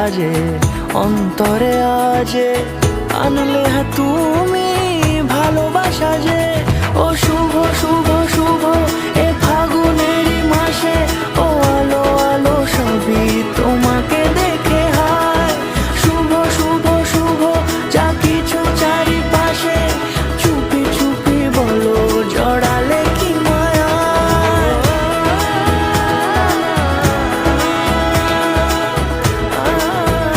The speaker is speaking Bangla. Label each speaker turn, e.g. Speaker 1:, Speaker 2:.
Speaker 1: সাজে অন্তরে আজে আনলে তুমি ভালোবাসা যে ও শুভ শুভ